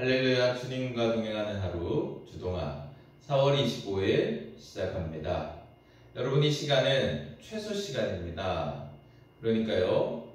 할렐루야. 주님과 동행하는 하루 주동아 4월 25일 시작합니다. 여러분, 이 시간은 최소 시간입니다. 그러니까요,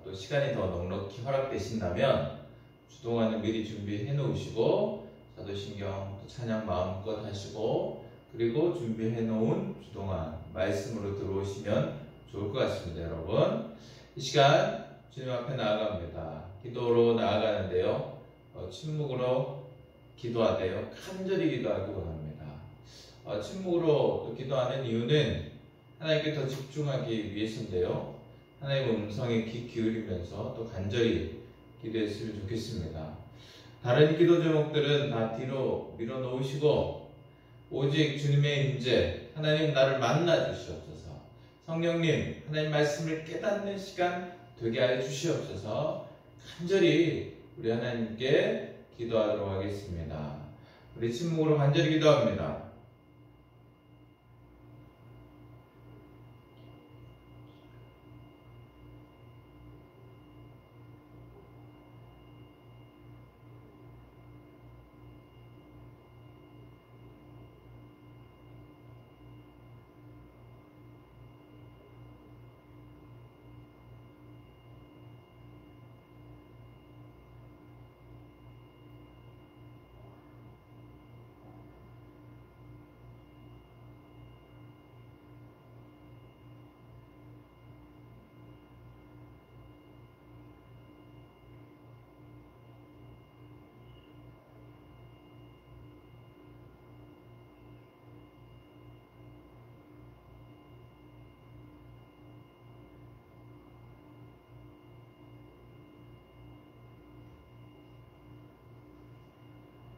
또 시간이 더 넉넉히 허락되신다면 주동아는 미리 준비해 놓으시고 사도신경, 찬양 마음껏 하시고 그리고 준비해 놓은 주동아 말씀으로 들어오시면 좋을 것 같습니다. 여러분, 이 시간 주님 앞에 나아갑니다. 기도로 나아가는데요, 침묵으로 기도하되요 간절히 기도하기 원합니다. 침묵으로 기도하는 이유는 하나님께 더 집중하기 위해서인데요, 하나님의 음성에 귀 기울이면서 또 간절히 기도했으면 좋겠습니다. 다른 기도 제목들은 다 뒤로 밀어놓으시고 오직 주님의 임재, 하나님 나를 만나 주시옵소서, 성령님 하나님 말씀을 깨닫는 시간 되게 하여 주시옵소서, 간절히 우리 하나님께 기도하도록 하겠습니다. 우리 침묵으로 간절히 기도합니다.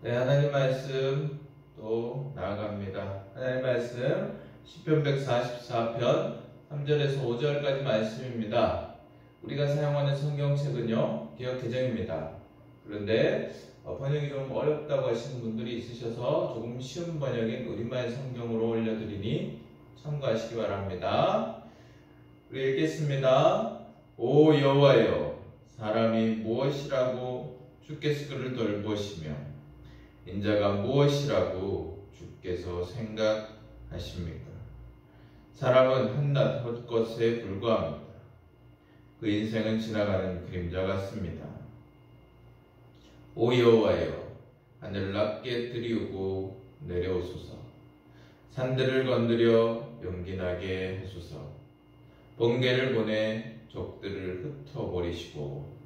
네, 하나님 말씀 또 나아갑니다. 하나님 말씀 시편 144편 3절에서 5절까지 말씀입니다. 우리가 사용하는 성경책은요, 기역 개정입니다. 그런데 번역이 좀 어렵다고 하시는 분들이 있으셔서 조금 쉬운 번역인 우리말 성경으로 올려드리니 참고하시기 바랍니다. 우리 읽겠습니다. 오 여호와여, 사람이 무엇이라고 주께서 그를 돌보시며 인자가 무엇이라고 주께서 생각하십니까? 사람은 한낱 헛것에 불과합니다. 그 인생은 지나가는 그림자 같습니다. 오 여호와여, 하늘을 낮게 들이우고 내려오소서, 산들을 건드려 용기나게 하소서, 번개를 보내 적들을 흩어버리시고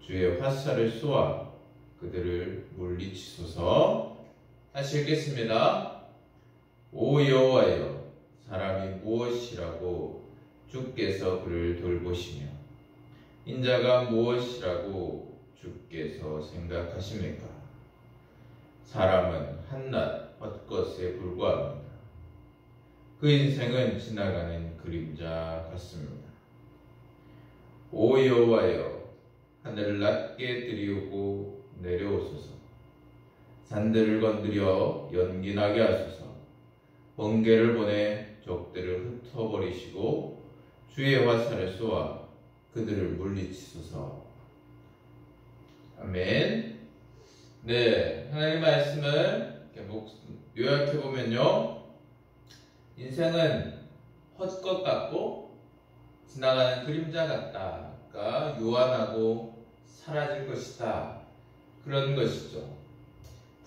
주의 화살을 쏘아 그들을 물리치소서. 다시 읽겠습니다. 오 여호와여, 사람이 무엇이라고 주께서 그를 돌보시며 인자가 무엇이라고 주께서 생각하십니까? 사람은 한낱 헛것에 불과합니다. 그 인생은 지나가는 그림자 같습니다. 오 여호와여, 하늘을 낮게 들이우고 내려오소서, 산들을 건드려 연기나게 하소서, 번개를 보내 적들을 흩어버리시고 주의 화살을 쏘아 그들을 물리치소서. 아멘. 네, 하나님의 말씀을 요약해보면요, 인생은 헛것 같고 지나가는 그림자 같다. 그러니까 유한하고 사라질 것이다, 그런 것이죠.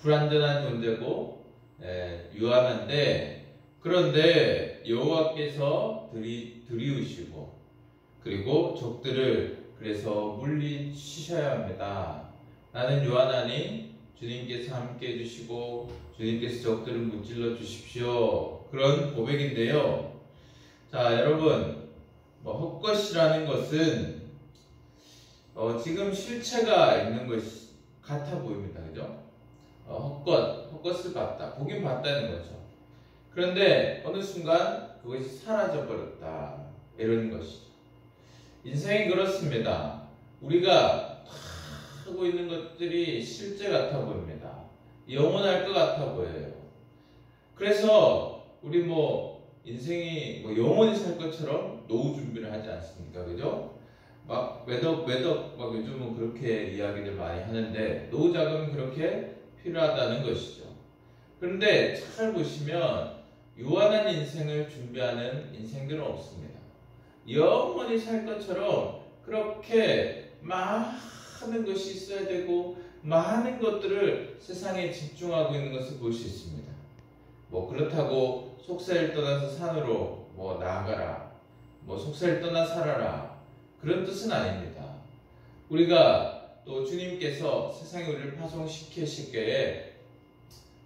불완전한 존재고 유한한데, 그런데 여호와께서 들이우시고 그리고 적들을 그래서 물리치셔야 합니다. 나는 유한하니 주님께서 함께 해주시고 주님께서 적들을 무찔러 주십시오, 그런 고백인데요. 자, 여러분, 헛것이라는 것은 지금 실체가 있는 것이 같아 보입니다. 그죠? 헛것을 봤다, 보긴 봤다는 거죠. 그런데 어느 순간 그것이 사라져 버렸다, 이런 것이죠. 인생이 그렇습니다. 우리가 하고 있는 것들이 실제 같아 보입니다. 영원할 것 같아 보여요. 그래서 우리 인생이 영원히 살 것처럼 노후 준비를 하지 않습니까? 그죠? 막 매덕 막 요즘은 그렇게 이야기들 많이 하는데 노후 자금이 그렇게 필요하다는 것이죠. 그런데 잘 보시면 유한한 인생을 준비하는 인생들은 없습니다. 영원히 살 것처럼 그렇게 많은 것이 있어야 되고 많은 것들을 세상에 집중하고 있는 것을 볼 수 있습니다. 뭐 그렇다고 속세를 떠나서 산으로 뭐 나아가라, 뭐 속세를 떠나 살아라, 그런 뜻은 아닙니다. 우리가 또 주님께서 세상에 우리를 파송시키실 때에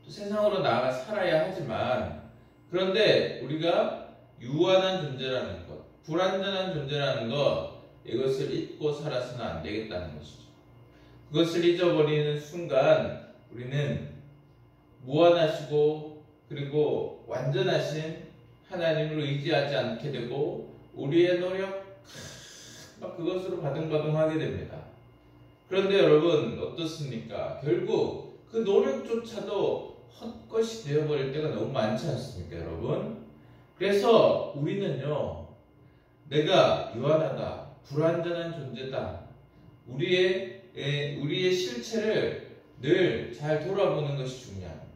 또 세상으로 나아가 살아야 하지만, 그런데 우리가 유한한 존재라는 것, 불완전한 존재라는 것, 이것을 잊고 살아서는 안 되겠다는 것이죠. 그것을 잊어버리는 순간 우리는 무한하시고 그리고 완전하신 하나님을 의지하지 않게 되고 우리의 노력 막 그것으로 바둥바둥하게 됩니다. 그런데 여러분 어떻습니까? 결국 그 노력조차도 헛것이 되어버릴 때가 너무 많지 않습니까, 여러분? 그래서 우리는요, 내가 유한하다, 불완전한 존재다, 우리의 실체를 늘 잘 돌아보는 것이 중요합니다.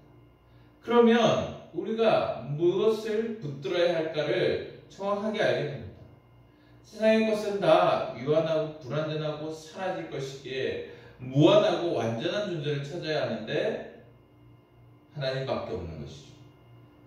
그러면 우리가 무엇을 붙들어야 할까를 정확하게 알게 됩니다. 세상의 것은 다 유한하고 불완전하고 사라질 것이기에 무한하고 완전한 존재를 찾아야 하는데 하나님밖에 없는 것이죠.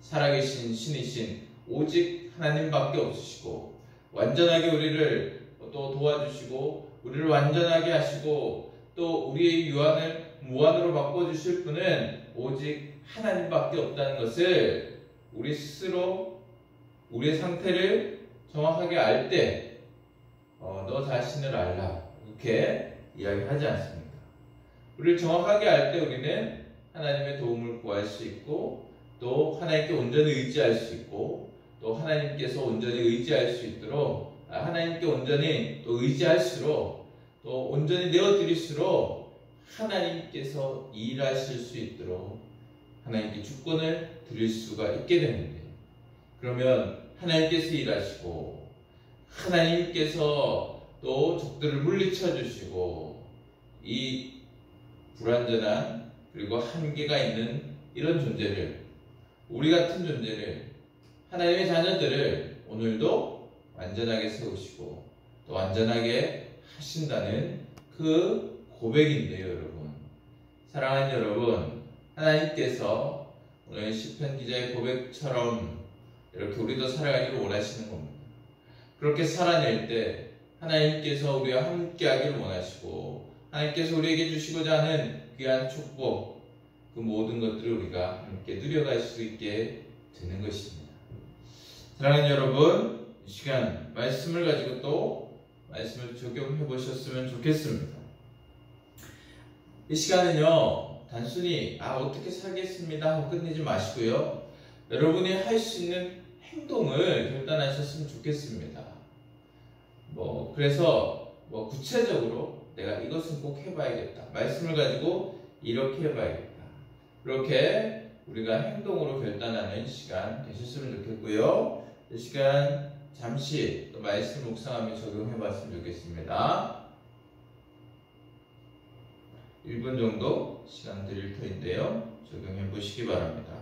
살아계신 신이신 오직 하나님밖에 없으시고 완전하게 우리를 또 도와주시고 우리를 완전하게 하시고 또 우리의 유한을 무한으로 바꿔주실 분은 오직 하나님밖에 없다는 것을 우리 스스로 우리의 상태를 정확하게 알 때 너 자신을 알라 이렇게 이야기하지 않습니까? 우리를 정확하게 알 때 우리는 하나님의 도움을 구할 수 있고 또 하나님께 온전히 의지할 수 있고 또 하나님께서 온전히 의지할 수 있도록 하나님께 온전히 또 의지할수록 또 온전히 내어드릴수록 하나님께서 일하실 수 있도록 하나님께 주권을 드릴 수가 있게 되는데, 그러면 하나님께서 일하시고 하나님께서 또 적들을 물리쳐 주시고 이 불완전한 그리고 한계가 있는 이런 존재를, 우리 같은 존재를, 하나님의 자녀들을 오늘도 완전하게 세우시고 또 완전하게 하신다는 그 고백인데요, 여러분. 사랑하는 여러분, 하나님께서 오늘 시편 기자의 고백처럼 이렇게 우리도 살아가기를 원하시는 겁니다. 그렇게 살아낼 때 하나님께서 우리와 함께하기를 원하시고 하나님께서 우리에게 주시고자 하는 귀한 축복, 그 모든 것들을 우리가 함께 누려갈 수 있게 되는 것입니다. 사랑하는 여러분, 이 시간 말씀을 가지고 또 말씀을 적용해 보셨으면 좋겠습니다. 이 시간은요, 단순히 어떻게 살겠습니다 하고 끝내지 마시고요, 여러분이 할 수 있는 행동을 결단하셨으면 좋겠습니다. 그래서 구체적으로 내가 이것은 꼭 해봐야겠다, 말씀을 가지고 이렇게 해봐야겠다, 그렇게 우리가 행동으로 결단하는 시간 되셨으면 좋겠고요. 이 시간 잠시 또 말씀 묵상하며 적용해 봤으면 좋겠습니다. 1분 정도 시간 드릴 터인데요, 적용해 보시기 바랍니다.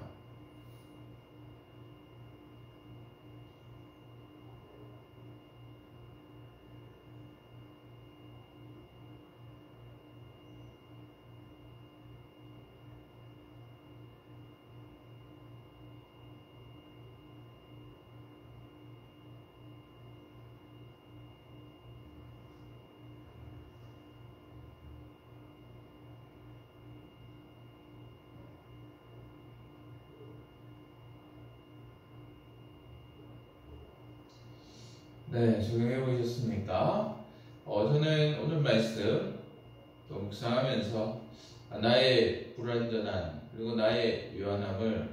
네, 적용해 보셨습니까? 저는 오늘 말씀 또 묵상하면서 나의 불완전한 그리고 나의 유한함을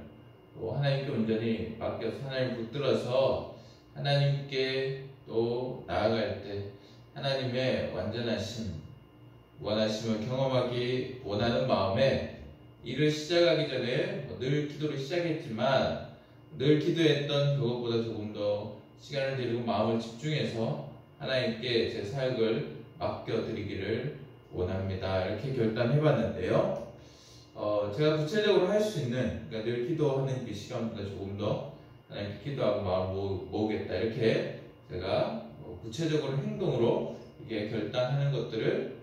또 하나님께 온전히 맡겨서 하나님을 붙들어서 하나님께 또 나아갈 때 하나님의 완전하심, 무한하심을 경험하기 원하는 마음에 일을 시작하기 전에 늘 기도를 시작했지만 늘 기도했던 그것보다 조금 더 시간을 들이고 마음을 집중해서 하나님께 제 사역을 맡겨드리기를 원합니다. 이렇게 결단해봤는데요. 제가 구체적으로 할 수 있는, 그러니까 늘 기도하는 그 시간보다 조금 더 하나님께 기도하고 마음을 모으겠다. 이렇게 제가 구체적으로 행동으로 이게 결단하는 것들을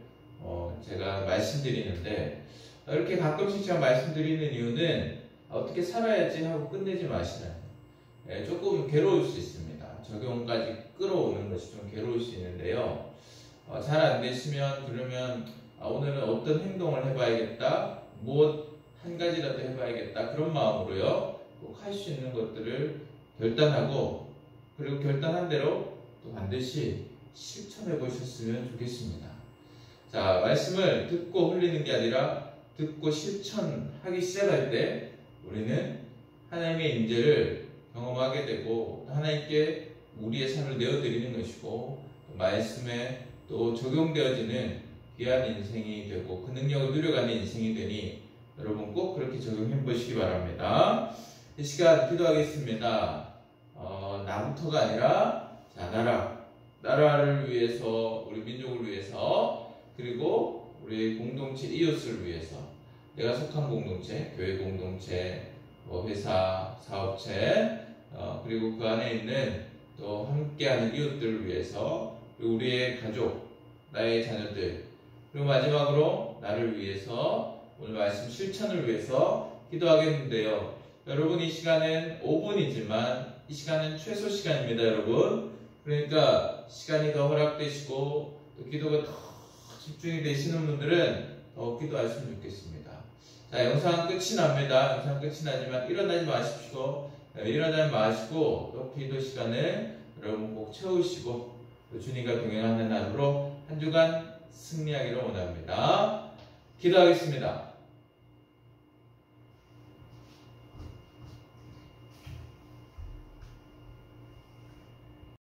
제가 말씀드리는데, 이렇게 가끔씩 제가 말씀드리는 이유는 어떻게 살아야지 하고 끝내지 마시라는, 조금 괴로울 수 있습니다. 적용까지 끌어오는 것이 좀 괴로울 수 있는데요. 잘 안 되시면 그러면 오늘은 어떤 행동을 해봐야겠다, 무엇 한 가지라도 해봐야겠다, 그런 마음으로요 꼭 할 수 있는 것들을 결단하고, 그리고 결단한 대로 또 반드시 실천해 보셨으면 좋겠습니다. 자, 말씀을 듣고 흘리는 게 아니라 듣고 실천하기 시작할 때 우리는 하나님의 임재를 경험하게 되고, 하나님께 우리의 삶을 내어드리는 것이고, 말씀에 또 적용되어지는 귀한 인생이 되고 그 능력을 누려가는 인생이 되니 여러분 꼭 그렇게 적용해 보시기 바랍니다. 이 시간 기도하겠습니다. 나부터가 아니라 나라를 위해서, 우리 민족을 위해서, 그리고 우리 공동체 이웃을 위해서, 내가 속한 공동체, 교회 공동체, 회사, 사업체, 그리고 그 안에 있는 또 함께하는 이웃들을 위해서, 그리고 우리의 가족, 나의 자녀들, 그리고 마지막으로 나를 위해서, 오늘 말씀 실천을 위해서 기도하겠는데요. 여러분, 이 시간은 5분이지만 이 시간은 최소 시간입니다, 여러분. 그러니까 시간이 더 허락되시고 또 기도가 더 집중이 되시는 분들은 더 기도하시면 좋겠습니다. 자, 영상 끝이 납니다. 영상 끝이 나지만 일어나지 마십시오. 일어나지 마시고 또 기도 시간을 여러분 꼭 채우시고 또 주님과 동행하는 하루로 한 주간 승리하기를 원합니다. 기도하겠습니다.